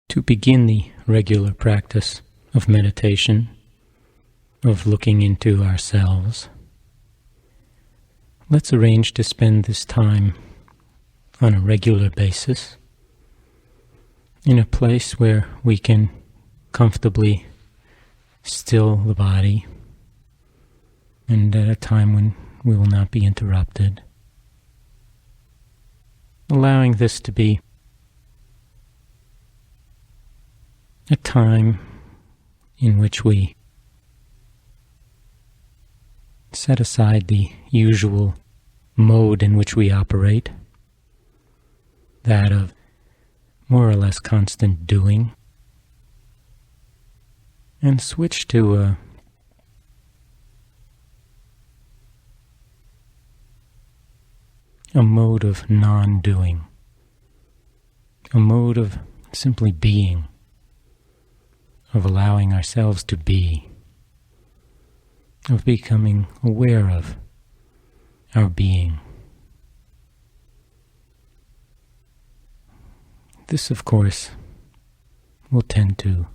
To begin the regular practice of meditation, of looking into ourselves, let's arrange to spend this time on a regular basis in a place where we can comfortably still the body and at a time when we will not be interrupted, allowing this to be a time in which we set aside the usual mode in which we operate, that of more or less constant doing, and switch to a mode of non-doing, a mode of simply being, of allowing ourselves to be, of becoming aware of our being. This, of course, will tend to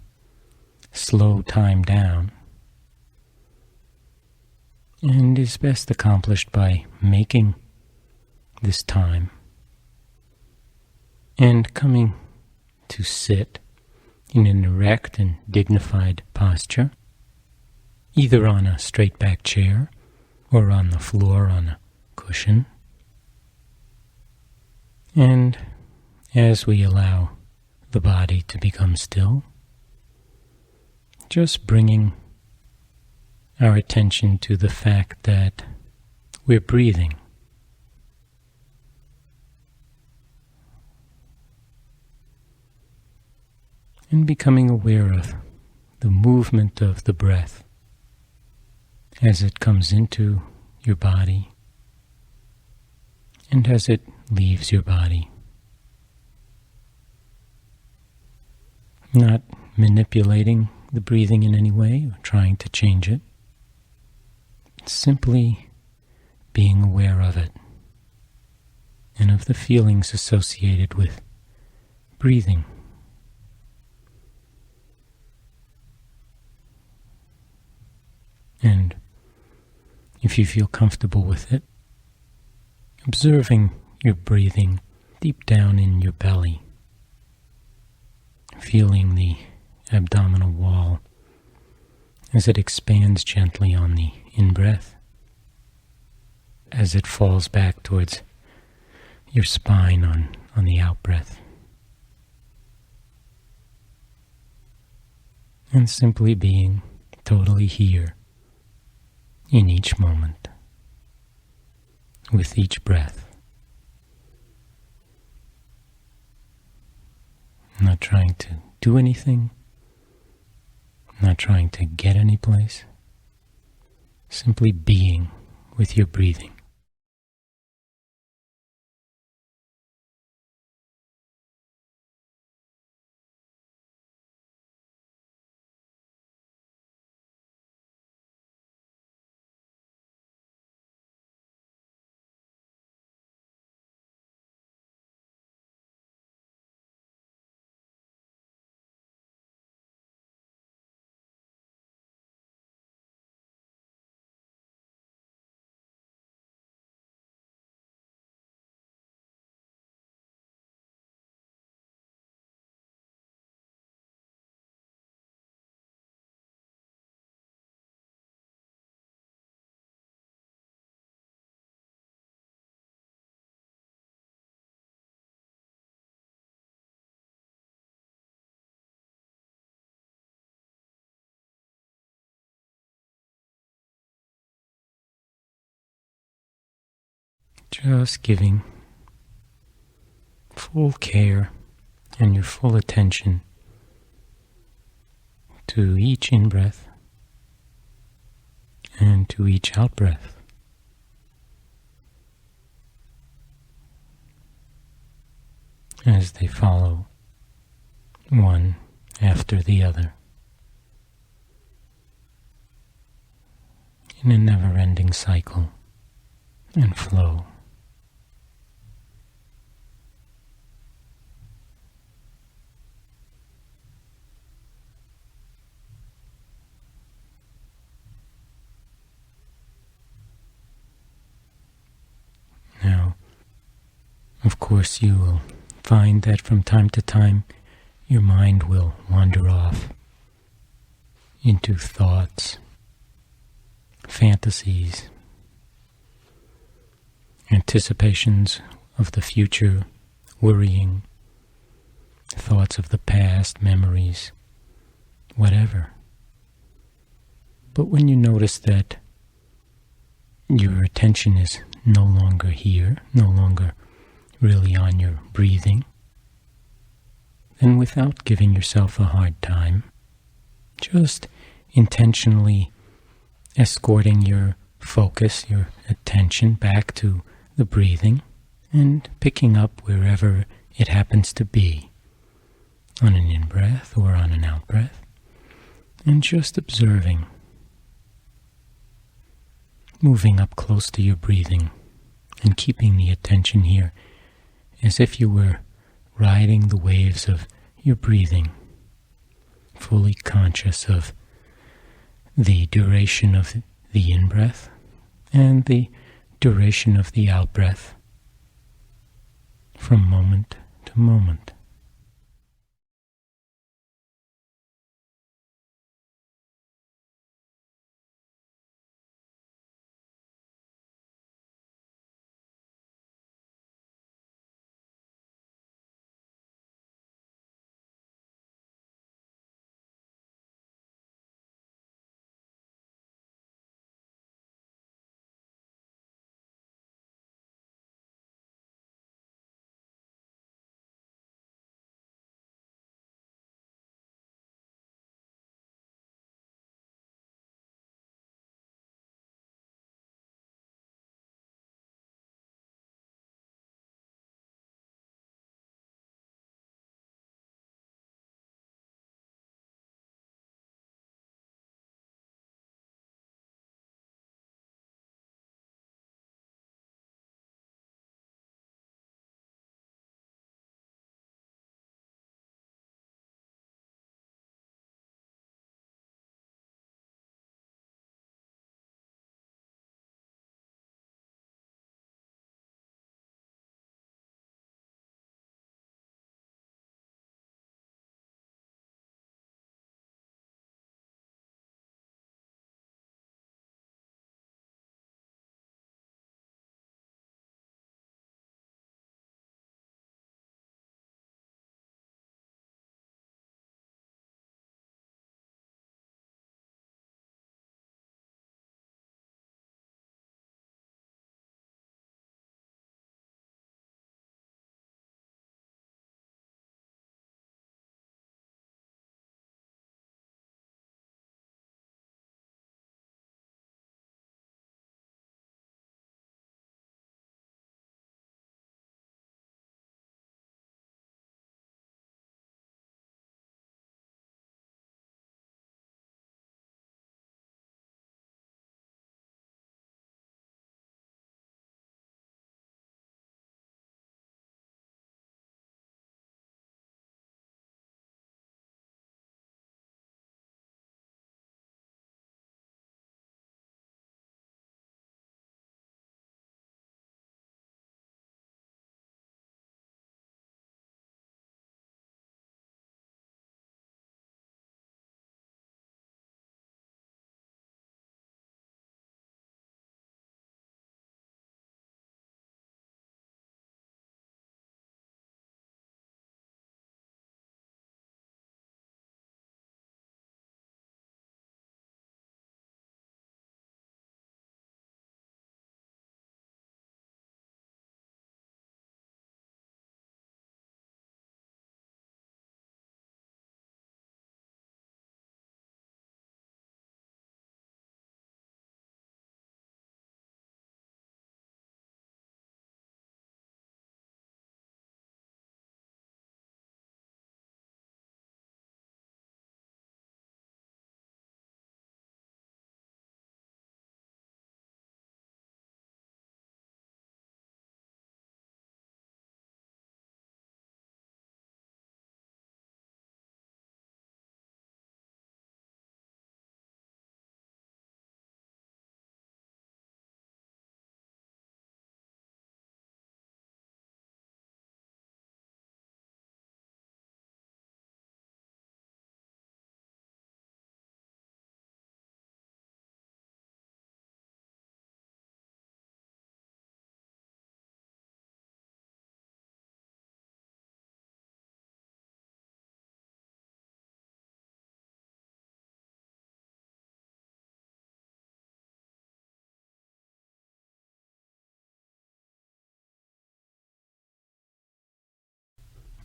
slow time down and is best accomplished by making this time and coming to sit in an erect and dignified posture, either on a straight-back chair or on the floor on a cushion. And as we allow the body to become still, just bringing our attention to the fact that we're breathing. And becoming aware of the movement of the breath as it comes into your body and as it leaves your body. Not manipulating the breathing in any way or trying to change it. Simply being aware of it and of the feelings associated with breathing. And if you feel comfortable with it, observing your breathing deep down in your belly, feeling the abdominal wall as it expands gently on the in-breath, as it falls back towards your spine on the out-breath. And simply being totally here in each moment, with each breath. Not trying to do anything, not trying to get any place, simply being with your breathing. Just giving full care and your full attention to each in-breath and to each out-breath. As they follow one after the other in a never-ending cycle and flow. Of course, you will find that from time to time your mind will wander off into thoughts, fantasies, anticipations of the future, worrying, thoughts of the past, memories, whatever. But when you notice that your attention is no longer here, no longer really on your breathing, then without giving yourself a hard time, just intentionally escorting your focus, your attention back to the breathing and picking up wherever it happens to be, on an in-breath or on an out-breath, and just observing, moving up close to your breathing and keeping the attention here as if you were riding the waves of your breathing, fully conscious of the duration of the in-breath and the duration of the out-breath from moment to moment.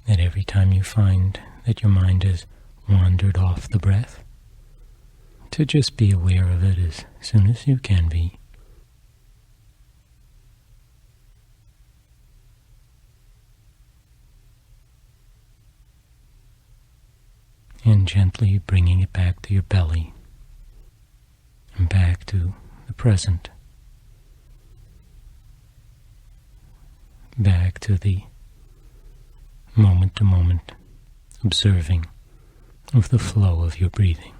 that every time you find that your mind has wandered off the breath, to just be aware of it as soon as you can be. And gently bringing it back to your belly and back to the present, back to the moment-to-moment observing of the flow of your breathing.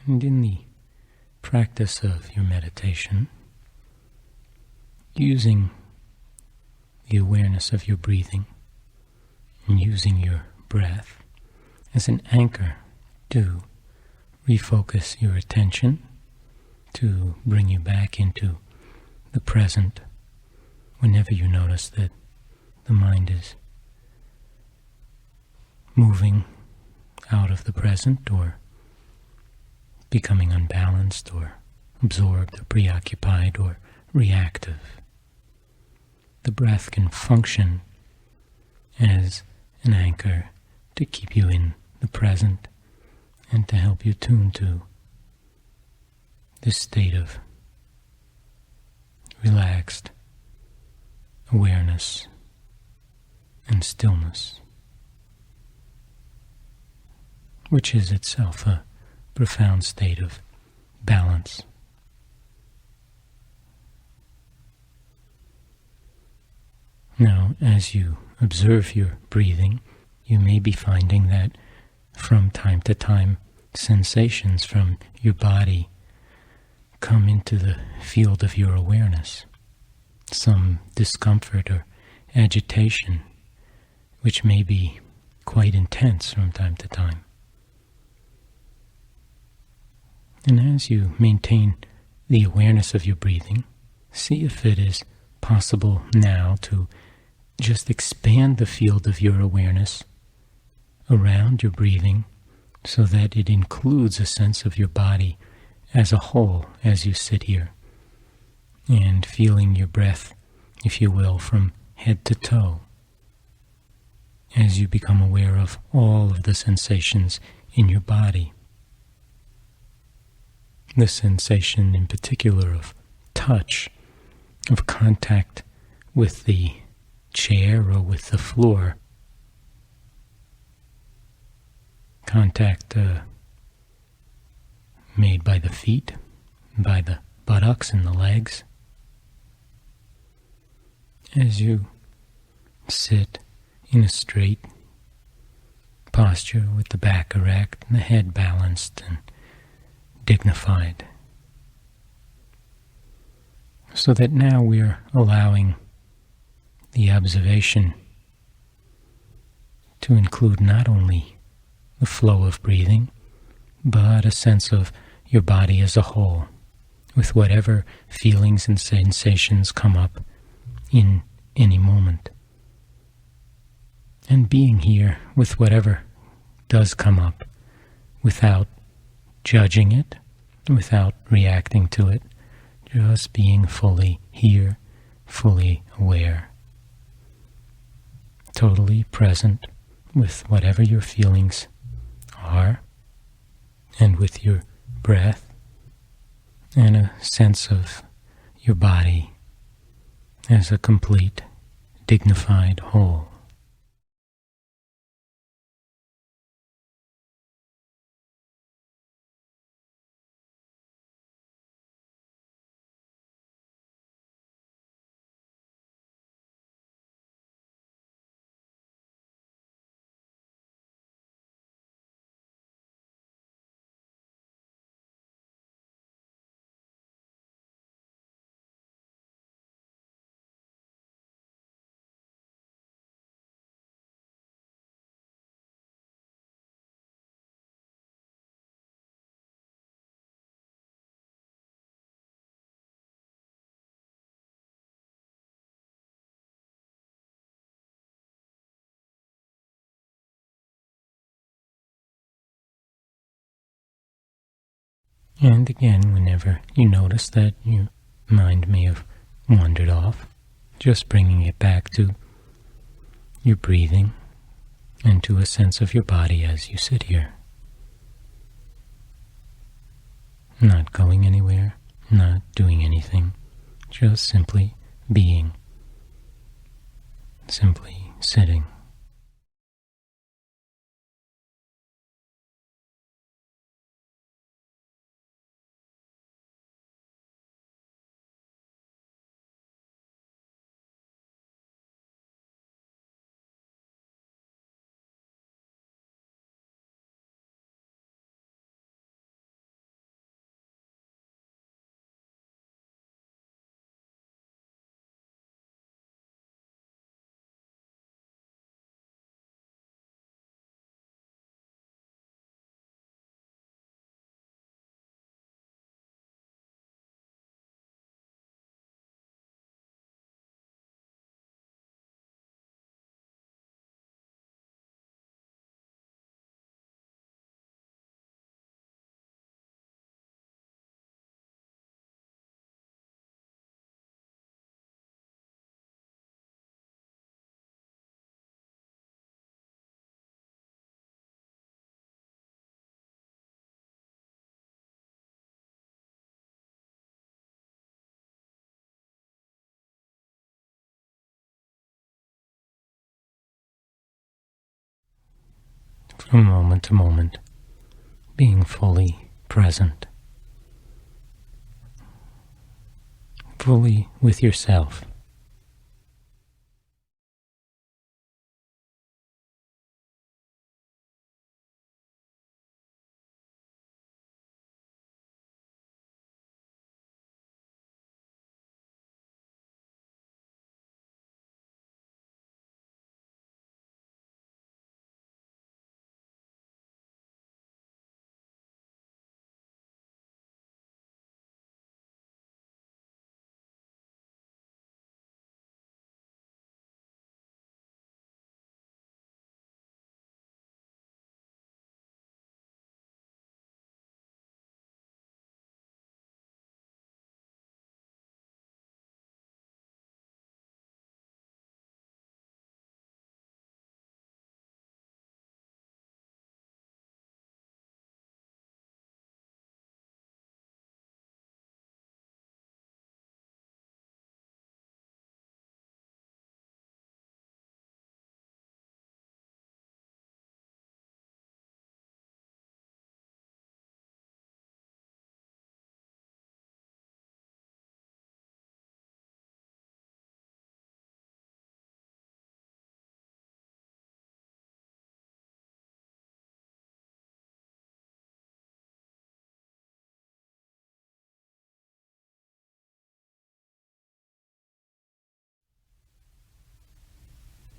And in the practice of your meditation, using the awareness of your breathing and using your breath as an anchor to refocus your attention, to bring you back into the present whenever you notice that the mind is moving out of the present or becoming unbalanced or absorbed or preoccupied or reactive. The breath can function as an anchor to keep you in the present and to help you tune to this state of relaxed awareness and stillness, which is itself a profound state of balance. Now, as you observe your breathing, you may be finding that from time to time sensations from your body come into the field of your awareness. Some discomfort or agitation, which may be quite intense from time to time. And as you maintain the awareness of your breathing, see if it is possible now to just expand the field of your awareness around your breathing so that it includes a sense of your body as a whole as you sit here, and feeling your breath, if you will, from head to toe, as you become aware of all of the sensations in your body. The sensation in particular of touch, of contact with the chair or with the floor, contact made by the feet, by the buttocks and the legs. As you sit in a straight posture with the back erect and the head balanced and dignified, so that now we're allowing the observation to include not only the flow of breathing, but a sense of your body as a whole, with whatever feelings and sensations come up in any moment. And being here with whatever does come up without judging it, without reacting to it, just being fully here, fully aware, totally present with whatever your feelings are, and with your breath, and a sense of your body as a complete, dignified whole. And again, whenever you notice that your mind may have wandered off, just bringing it back to your breathing and to a sense of your body as you sit here. Not going anywhere, not doing anything, just simply being, simply sitting. From moment to moment, being fully present, fully with yourself.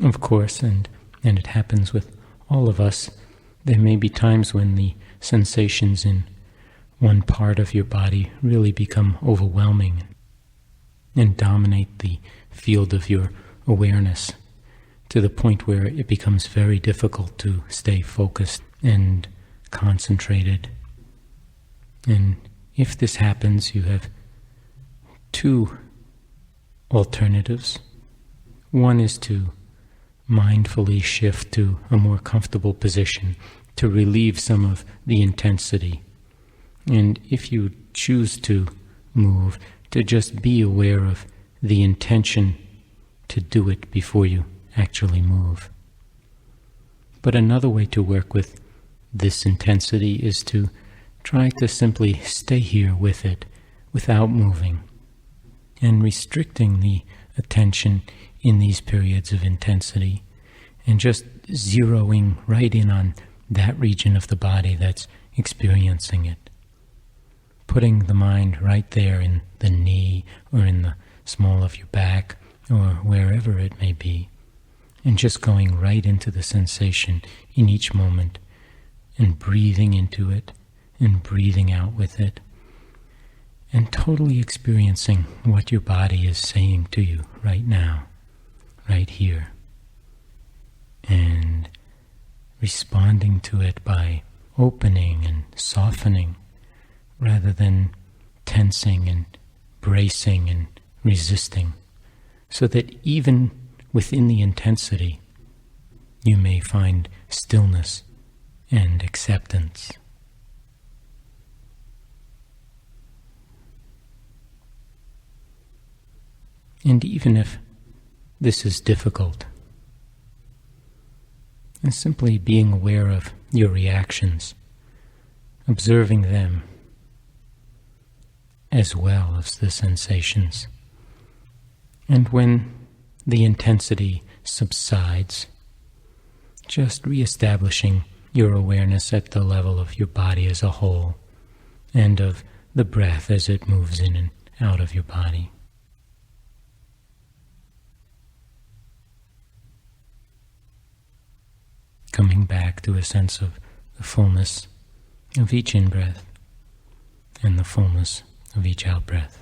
Of course, and it happens with all of us, there may be times when the sensations in one part of your body really become overwhelming and dominate the field of your awareness to the point where it becomes very difficult to stay focused and concentrated. And if this happens, you have two alternatives. One is to mindfully shift to a more comfortable position to relieve some of the intensity. And if you choose to move, to just be aware of the intention to do it before you actually move. But another way to work with this intensity is to try to simply stay here with it without moving and restricting the attention in these periods of intensity and just zeroing right in on that region of the body that's experiencing it. Putting the mind right there in the knee or in the small of your back or wherever it may be, and just going right into the sensation in each moment and breathing into it and breathing out with it and totally experiencing what your body is saying to you right now, right here, and responding to it by opening and softening rather than tensing and bracing and resisting, so that even within the intensity you may find stillness and acceptance. And even if this is difficult, and simply being aware of your reactions, observing them as well as the sensations. And when the intensity subsides, just reestablishing your awareness at the level of your body as a whole and of the breath as it moves in and out of your body. Coming back to a sense of the fullness of each in-breath and the fullness of each out-breath.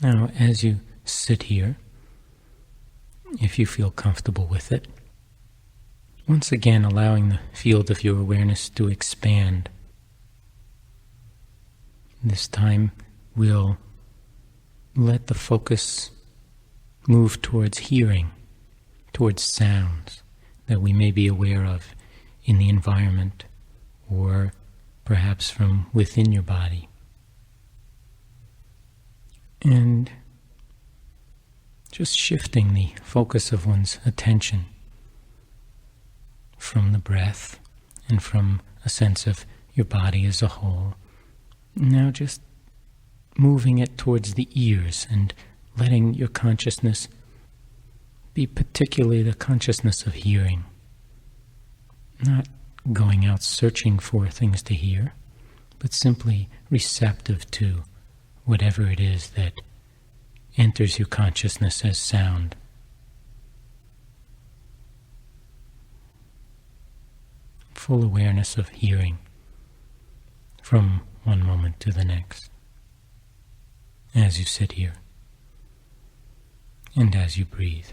Now, as you sit here, if you feel comfortable with it, once again allowing the field of your awareness to expand. This time we'll let the focus move towards hearing, towards sounds that we may be aware of in the environment or perhaps from within your body. And just shifting the focus of one's attention from the breath and from a sense of your body as a whole. Now just moving it towards the ears and letting your consciousness be particularly the consciousness of hearing. Not going out searching for things to hear, but simply receptive to whatever it is that enters your consciousness as sound. Full awareness of hearing from one moment to the next as you sit here and as you breathe.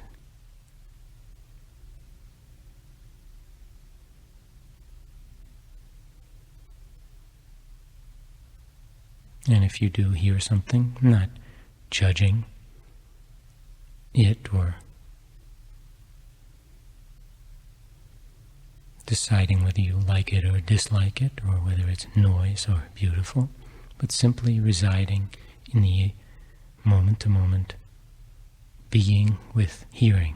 And if you do hear something, not judging it or deciding whether you like it or dislike it, or whether it's noise or beautiful, but simply residing in the moment-to-moment being with hearing.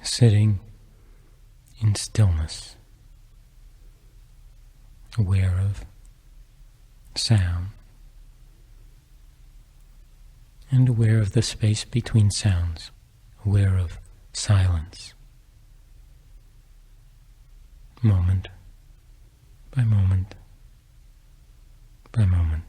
Sitting in stillness, aware of sound, and aware of the space between sounds, aware of silence, moment by moment by moment.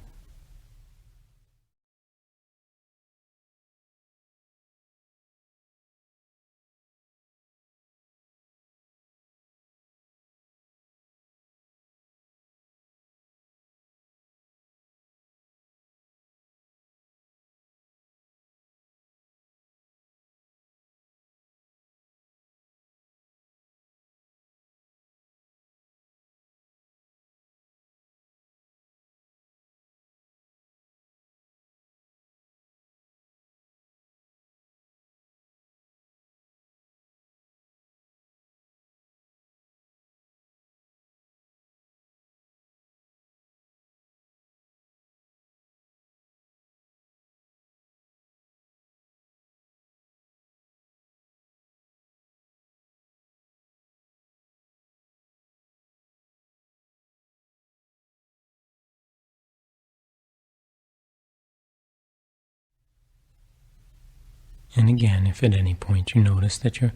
And again, if at any point you notice that your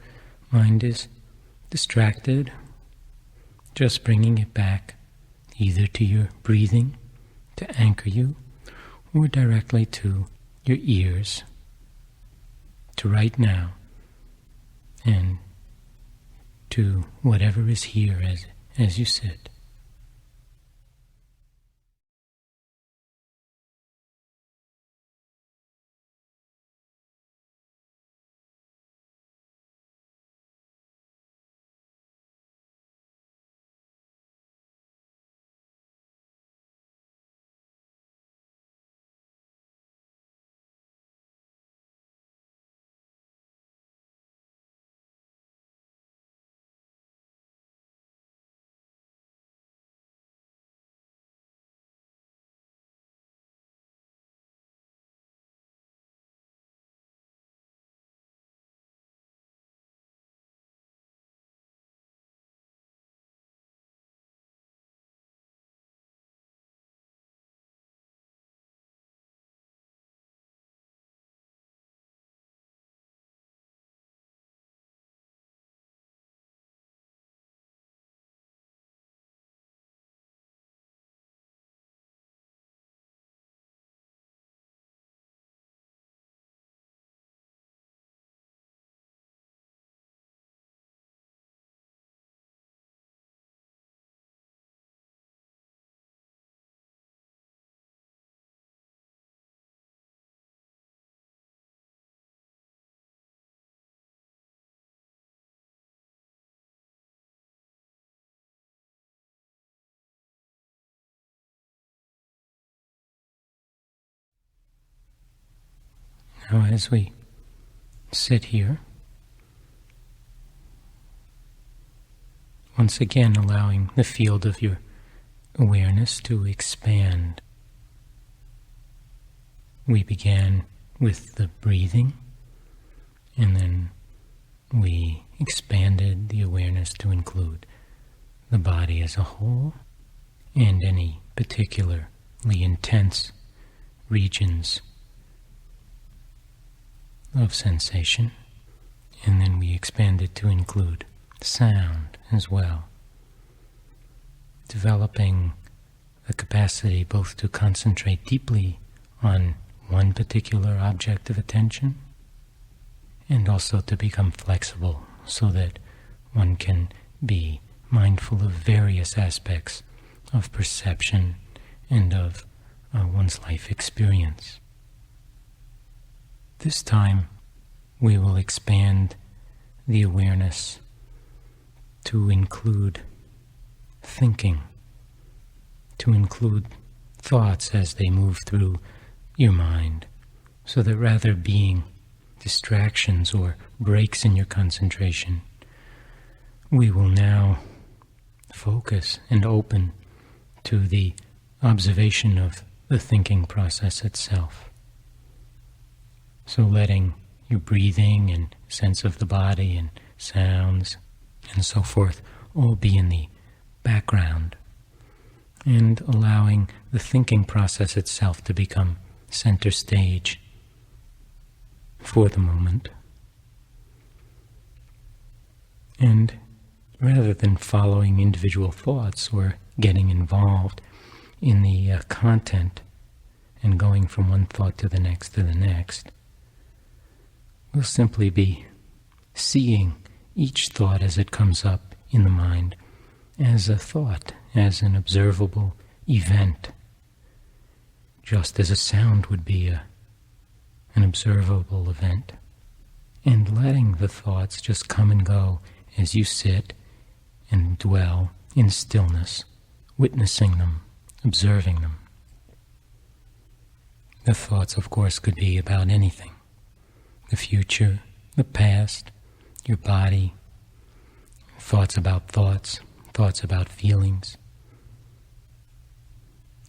mind is distracted, just bringing it back either to your breathing to anchor you, or directly to your ears, to right now, and to whatever is here as you sit. Now as we sit here, once again allowing the field of your awareness to expand. We began with the breathing, and then we expanded the awareness to include the body as a whole and any particularly intense regions of sensation. And then we expanded to include sound as well, developing the capacity both to concentrate deeply on one particular object of attention and also to become flexible so that one can be mindful of various aspects of perception and of one's life experience. This time we will expand the awareness to include thinking, to include thoughts as they move through your mind, so that rather being distractions or breaks in your concentration, we will now focus and open to the observation of the thinking process itself. So letting your breathing and sense of the body and sounds and so forth all be in the background, and allowing the thinking process itself to become center stage for the moment. And rather than following individual thoughts or getting involved in the content and going from one thought to the next, we'll simply be seeing each thought as it comes up in the mind as a thought, as an observable event, just as a sound would be an observable event, and letting the thoughts just come and go as you sit and dwell in stillness, witnessing them, observing them. The thoughts, of course, could be about anything: the future, the past, your body, thoughts about feelings,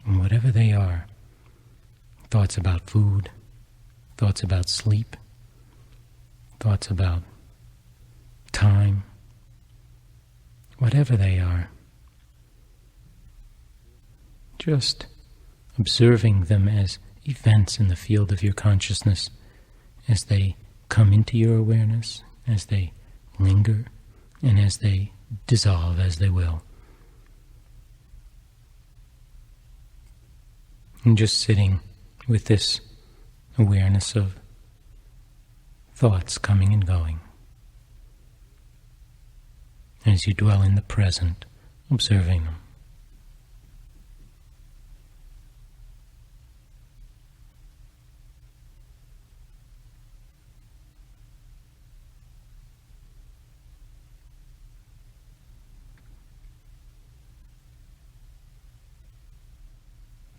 and whatever they are, thoughts about food, thoughts about sleep, thoughts about time, whatever they are, just observing them as events in the field of your consciousness as they come into your awareness, as they linger, and as they dissolve as they will. And just sitting with this awareness of thoughts coming and going as you dwell in the present, observing them.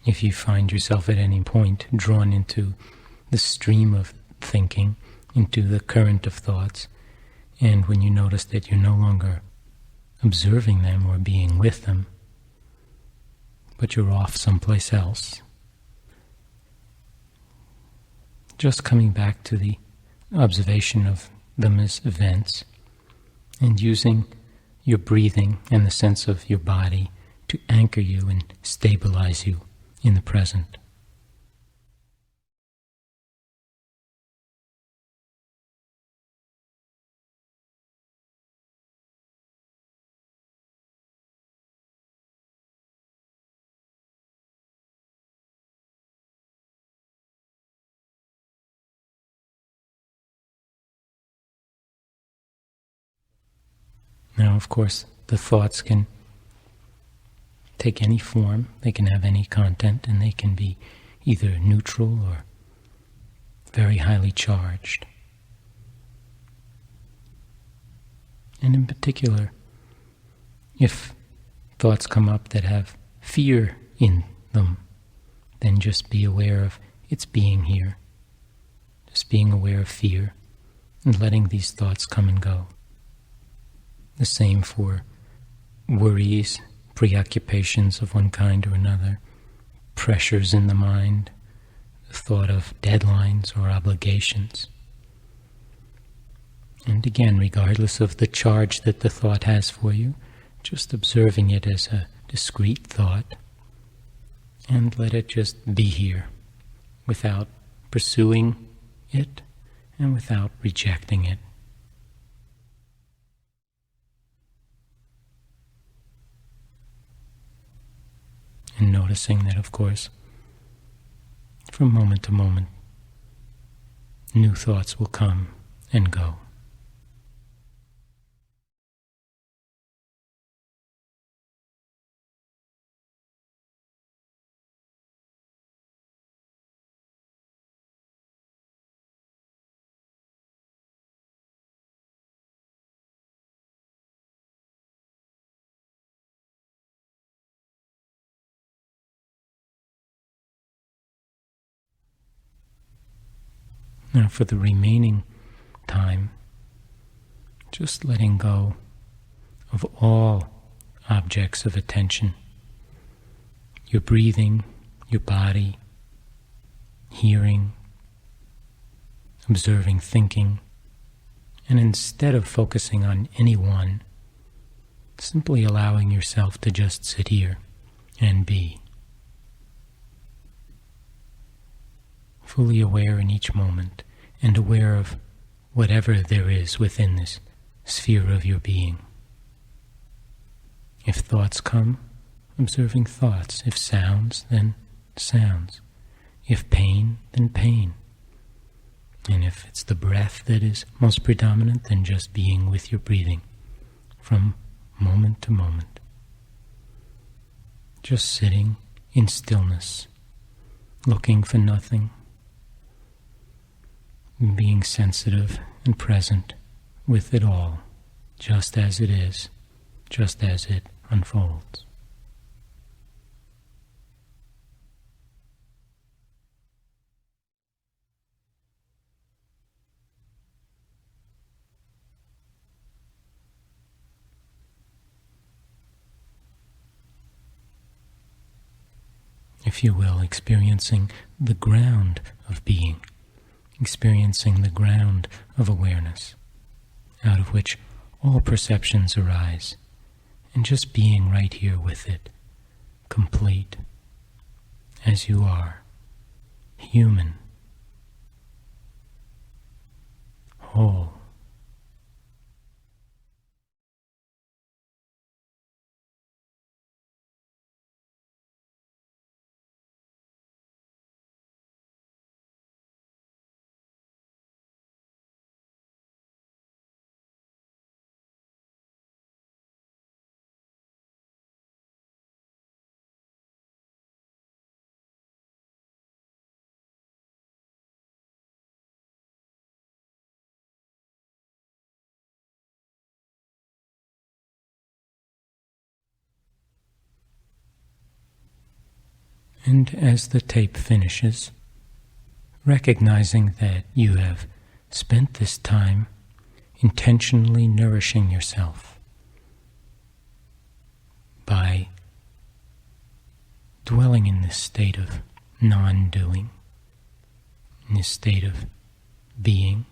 If you find yourself at any point drawn into the stream of thinking, into the current of thoughts, and when you notice that you're no longer observing them or being with them, but you're off someplace else, just coming back to the observation of them as events and using your breathing and the sense of your body to anchor you and stabilize you in the present. Now, of course, the thoughts can take any form, they can have any content, and they can be either neutral or very highly charged. And in particular, if thoughts come up that have fear in them, then just be aware of its being here. Just being aware of fear and letting these thoughts come and go. The same for worries, preoccupations of one kind or another, pressures in the mind, the thought of deadlines or obligations. And again, regardless of the charge that the thought has for you, just observing it as a discrete thought, and let it just be here without pursuing it and without rejecting it. And noticing that, of course, from moment to moment, new thoughts will come and go. Now, for the remaining time, just letting go of all objects of attention. Your breathing, your body, hearing, observing thinking, and instead of focusing on any one, simply allowing yourself to just sit here and be. Fully aware in each moment and aware of whatever there is within this sphere of your being. If thoughts come, observing thoughts. If sounds, then sounds. If pain, then pain. And if it's the breath that is most predominant, then just being with your breathing from moment to moment. Just sitting in stillness, looking for nothing, being sensitive and present with it all, just as it is, just as it unfolds. If you will, experiencing the ground of being, experiencing the ground of awareness, out of which all perceptions arise, and just being right here with it, complete, as you are, human, whole. And as the tape finishes, recognizing that you have spent this time intentionally nourishing yourself by dwelling in this state of non-doing, in this state of being,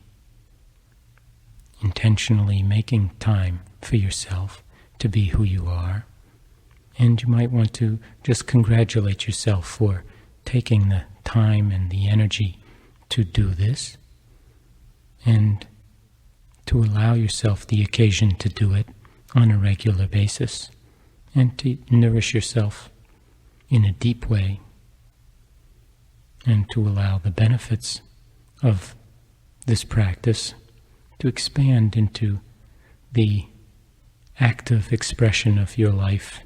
intentionally making time for yourself to be who you are. And you might want to just congratulate yourself for taking the time and the energy to do this, and to allow yourself the occasion to do it on a regular basis, and to nourish yourself in a deep way, and to allow the benefits of this practice to expand into the active expression of your life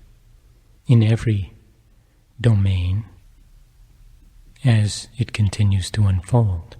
in every domain as it continues to unfold.